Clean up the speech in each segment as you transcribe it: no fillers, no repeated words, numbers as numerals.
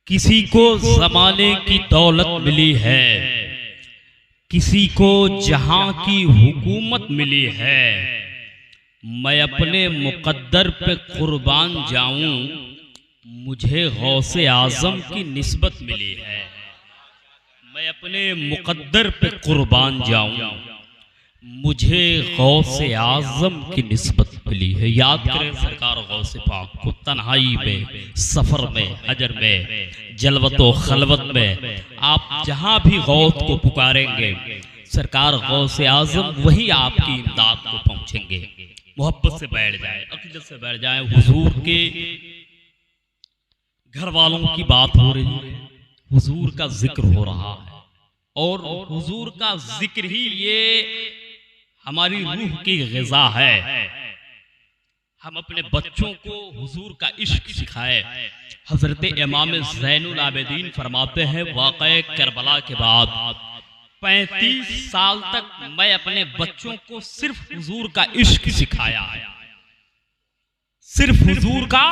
किसी को ज़माने की दौलत मिली है, किसी को जहां की हुकूमत मिली है। मैं अपने मुक़द्दर पे कुर्बान जाऊं, मुझे गौसे आज़म की निस्बत मिली है। मैं अपने मुक़द्दर पे कुर्बान जाऊं, मुझे गौसे आज़म की निस्बत मिली है। याद करें सरकार गौसे पाक को, तन्हाई में, सफ़र में, हजर में, जलवत व खलवत में, आप जहां भी गौस को पुकारेंगे सरकार गौसे आज़म वही आपकी इमदाद को पहुंचेंगे। मोहब्बत से बैठ जाए, अक़ीदत से बैठ जाए। हुजूर के घर वालों की बात हो रही है, हुजूर का जिक्र हो रहा है, और हुजूर का जिक्र ही ये हमारी रूह की ग़िज़ा है। हम अपने बच्चों को हुजूर का इश्क सिखाए। हज़रत इमाम ज़ैनुल आबिदीन फरमाते हैं, वाक़ए करबला के बाद 35 साल तक मैं अपने बच्चों को सिर्फ हुजूर का इश्क सिखाया है, सिर्फ हुजूर का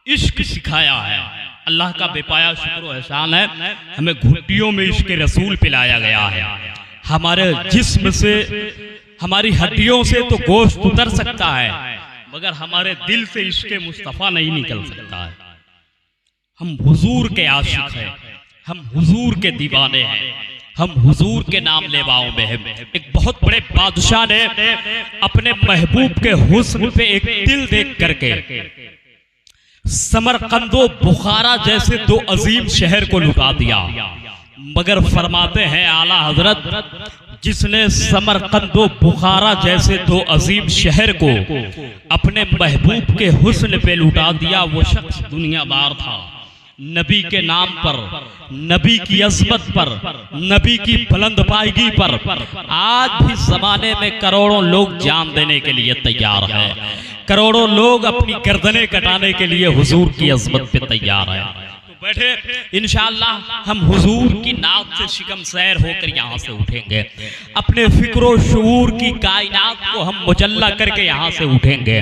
इश्क सिखाया है। अल्लाह का बेपाया शुक्र व एहसान है, हमें घुट्टियों में इश्क रसूल पिलाया गया है। हमारे जिस्म से, हमारी हड्डियों से तो गोश्त उतर सकता है, मगर हमारे दिल से इश्क मुस्तफ़ा नहीं निकल सकता है। हम हुजूर के आशिक हैं, हम हुजूर के दीवाने हैं, हम हुजूर के नाम लेवाओं में हैं। एक बहुत बड़े बादशाह ने अपने महबूब के हुस्न पे एक दिल देख करके समरकंदो बुखारा जैसे दो अजीम शहर को लुटा दिया। मगर फरमाते हैं आला हजरत, जिसने समरकंदो बुखारा जैसे दो अजीम शहर को अपने महबूब के हुस्न पे लुटा दिया, वो शख्स दुनियादार था। नबी के नाम पर, नबी की अज़मत पर, नबी की बुलंद पायगी पर आज भी ज़माने में करोड़ों लोग जान देने के लिए तैयार हैं। करोड़ों लोग अपनी गर्दनें कटाने के लिए हुजूर की अज़मत पे तैयार हैं। बैठे इंशाअल्लाह हम हुजूर की नात से शिकम सैर होकर यहाँ से उठेंगे। अपने फिक्रो शऊर की कायनात को हम मुजल्ला करके यहाँ से उठेंगे।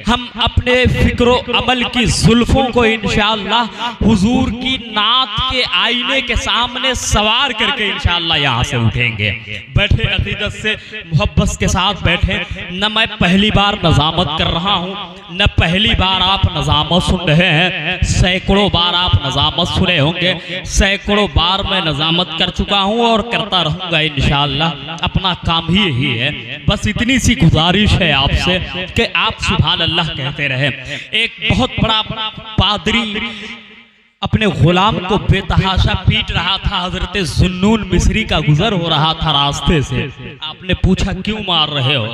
हम अपने फिक्रो अमल की जुल्फों को इंशाअल्लाह हुजूर की नात के आईने के सामने सवार करके इंशाअल्लाह यहाँ से उठेंगे। बैठे अक़ीदत से, मोहब्बत के साथ बैठे। न मैं पहली बार नज़ामत कर रहा हूँ, न पहली बार आप नज़ामत सुन रहे हैं, सैकड़ों बार आप नज़ामत सुने होंगे, सैकड़ों बार मैं नज़ामत कर चुका हूं और करता रहूंगा इंशाअल्लाह। अपना काम ही यही है। बस इतनी सी गुजारिश है आपसे कि आप सुभान अल्लाह कहते रहे। एक बहुत बड़ा पादरी अपने गुलाम को बेतहाशा पीट रहा था। हजरत जुन्नून मिस्री का गुजर हो रहा था रास्ते से। आपने पूछा क्यों मार रहे हो?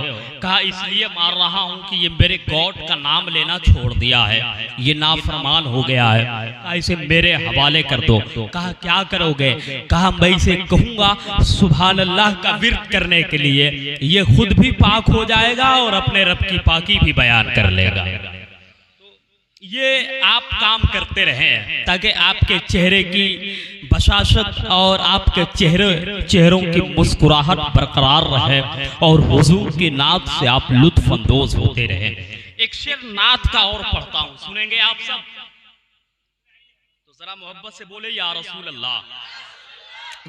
कहा इसलिए मार रहा हूं कि ये मेरे गॉड का नाम लेना छोड़ दिया है, ये नाफरमान हो गया है। कहा इसे मेरे हवाले कर दो। कहा क्या करोगे? कहा मैं इसे कहूंगा सुभान अल्लाह का विर्द करने के लिए, ये खुद भी पाक हो जाएगा और अपने रब की पाकी भी बयान कर लेगा। ये आप काम करते रहें ताकि आपके चेहरे की बशाशत और आपके चेहरों की मुस्कुराहट बरकरार रहे और हुजूर की नात से आप लुत्फ अंदोज होते रहें। एक शेर नात का और पढ़ता हूं, सुनेंगे आप सब? तो जरा मोहब्बत से बोले या रसूल अल्लाह।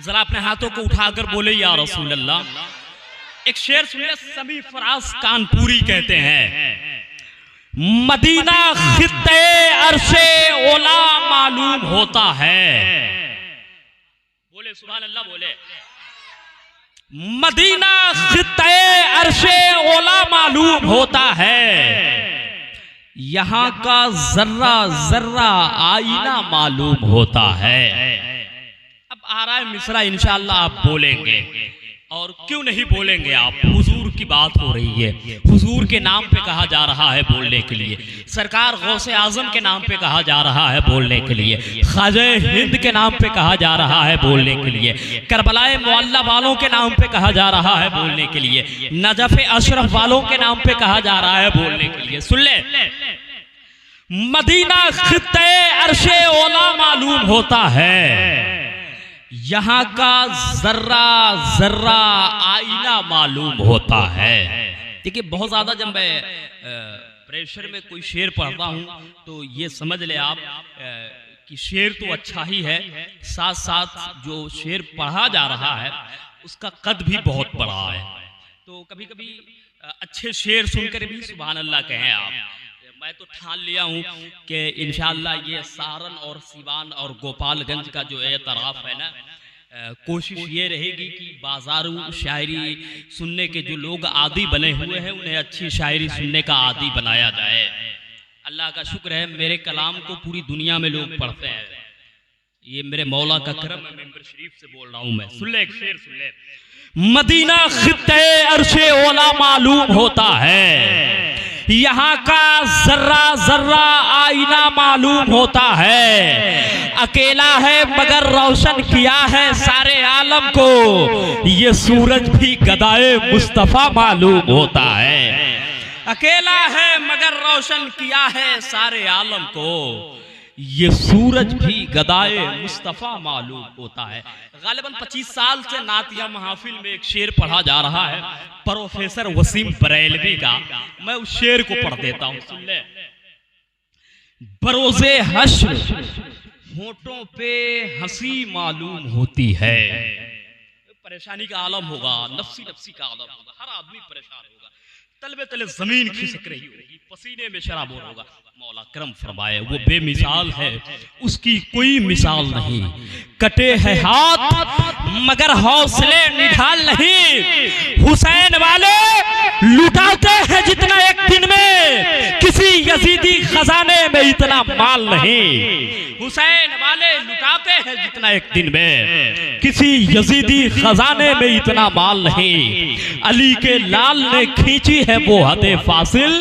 जरा अपने हाथों को उठाकर बोले या रसूल अल्लाह। एक शेर सुनिए, समी फराज कानपुरी कहते हैं, मदीना खित्ते अर्शे ओला मालूम होता है। बोले सुभान अल्लाह, बोले मदीना खित्ते अर्शे ओला मालूम होता है, यहाँ का जर्रा जर्रा आईना मालूम होता है। अब आ रहा है मिसरा, इंशाअल्लाह आप बोलेंगे, और क्यों नहीं बोलेंगे आप? हुजूर की बात हो रही है, हुजूर के नाम पे कहा जा रहा है बोलने के लिए, सरकार गौसे आजम के नाम पे कहा जा रहा है बोलने के लिए, ख्वाजा हिंद के नाम पे कहा जा रहा है बोलने के लिए, करबलाए मुअल्ला वालों के नाम पे कहा जा रहा है बोलने के लिए, नजफ अशरफ वालों के नाम पे कहा जा रहा है बोलने के लिए। सुन ले, मदीना खित्ते अर्शे ओला मालूम होता है, यहाँ का जर्रा जर्रा आईना मालूम होता है। देखिए बहुत ज्यादा जब मैं प्रेशर में कोई शेर पढ़ता हूँ तो ये समझ ले आप कि शेर तो अच्छा ही है, साथ साथ जो शेर पढ़ा जा रहा है उसका कद भी बहुत बड़ा है। तो कभी कभी अच्छे शेर सुनकर भी सुभान अल्लाह कहें आप। मैं तो ठान लिया हूँ कि इंशाअल्लाह ये सारन और सिवान और गोपालगंज का जो एतराफ़ है ना, कोशिश ये रहेगी कि बाजारू शायरी सुनने के जो लोग आदी बने हुए हैं उन्हें अच्छी शायरी सुनने का आदी बनाया जाए। अल्लाह का शुक्र है मेरे कलाम को पूरी दुनिया में लोग पढ़ते हैं। ये मेरे मौला का करम है, मेंबर शरीफ से बोल रहा हूँ मैं। सुन ले एक शेर सुन ले। मदीना खित्ते अर्शे ओला मालूम होता है, यहाँ का जर्रा जर्रा आईना मालूम होता है। अकेला है मगर रोशन किया है सारे आलम को, ये सूरज भी गदाए मुस्तफा मालूम होता है। अकेला है मगर रोशन किया है सारे आलम को, ये सूरज भी गदाए मुस्तफा मालूम होता है। गालिबन 25 साल से नातिया महफिल में एक शेर पढ़ा जा रहा है प्रोफेसर वसीम बरेलवी का। मैं उस शेर को पढ़ देता हूं, सुन ले। बरोज़े हश्र होठों पे हंसी मालूम होती है। परेशानी का आलम होगा, नफ्सी नफ्सी का आलम होगा, हर आदमी परेशान होगा, तलबे तले जमीन खिसक रही होगी, पसीने में शराबोर होगा। मौला करम फरमाए वो बेमिसाल है, उसकी कोई मिसाल नहीं। कटे है हाथ मगर हौसले निढाल नहीं, हुसैन वाले लुटाते हैं जितना एक दिन में, किसी यजीदी खजाने में इतना माल नहीं। हुसैन वाले लुटाते हैं जितना एक दिन में, किसी यजीदी खजाने में इतना माल नहीं। अली के लाल ने खींची है वो हदे फासिल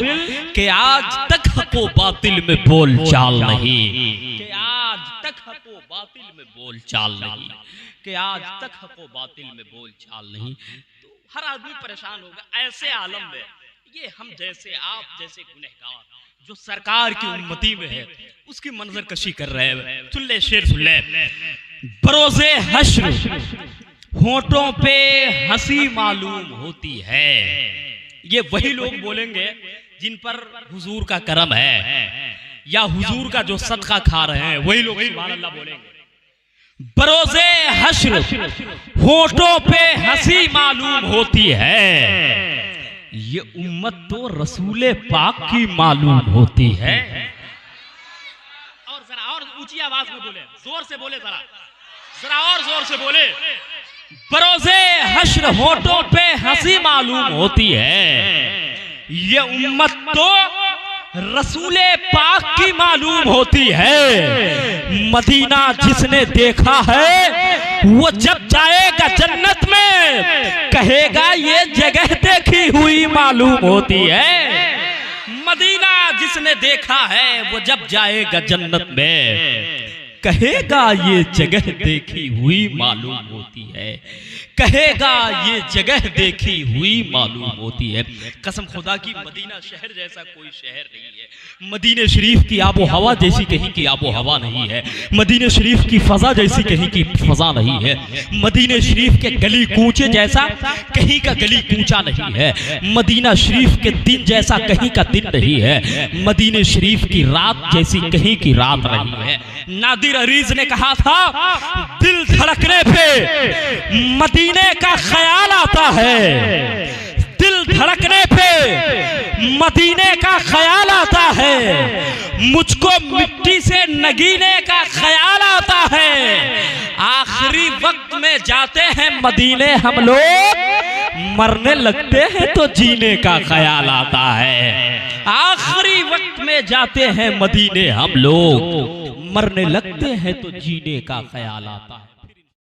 कि आज तक हको बातिल में बोल चाल नहीं, कि आज तक हको बातिल में बोल चाल नहीं, कि आज तक हको बातिल में बोल चाल नहीं। तो हर आदमी परेशान होगा ऐसे आलम में। ये हम जैसे आप जैसे गुनहगार जो सरकार की उम्मती में है उसकी मंजर कशी कर रहे हैं। सुन ले शेर सुन ले। बरोज़े हश्र होठों पे हंसी मालूम होती है। ये वही लोग बोलेंगे जिन पर हुजूर का करम है या हुजूर का जो सदका खा रहे हैं, वही लोग सुभान अल्लाह बोलेंगे। बरोज़े हश्र होठों पे हंसी मालूम होती है, ये उम्मत तो रसूले पाक की मालूम होती है। और जरा और ऊंची आवाज में बोले, जोर से बोले, जरा और जोर से बोले। बरोज़े हश्र होठों पे हंसी मालूम होती है, ये उम्मत तो रसूले पाक की मालूम होती है। मदीना जिसने देखा है वो जब जाएगा जन्नत में कहेगा ये जगह देखी हुई मालूम होती है। मदीना जिसने देखा है वो जब जाएगा जन्नत में कहेगा ये जगह देखी हुई मालूम होती है, कहेगा ये जगह देखी हुई मालूम होती है। कसम खुदा की मदीना शहर जैसा कोई शहर नहीं है। मदीने शरीफ की आबो हवा जैसी कहीं की आबो हवा नहीं है। मदीने शरीफ की फजा जैसी कहीं की फजा नहीं है। मदीने शरीफ के गली कूचे जैसा कहीं का गली कूचा नहीं है। मदीना शरीफ के दिन जैसा कहीं का दिन नहीं है। मदीने शरीफ की रात जैसी कहीं की रात नहीं है। नादिर अरीज ने कहा था दिल धड़कने पे मदीने का ख्याल आता है, दिल धड़कने पे मदीने का ख्याल आता है, मुझको मिट्टी से नगीने का ख्याल आता है। आखिरी वक्त में जाते हैं मदीने हम लोग, मरने लगते हैं तो जीने का ख्याल आता है। आखिरी वक्त में जाते हैं मदीने हम लोग, मरने लगते हैं तो जीने का ख्याल आता है।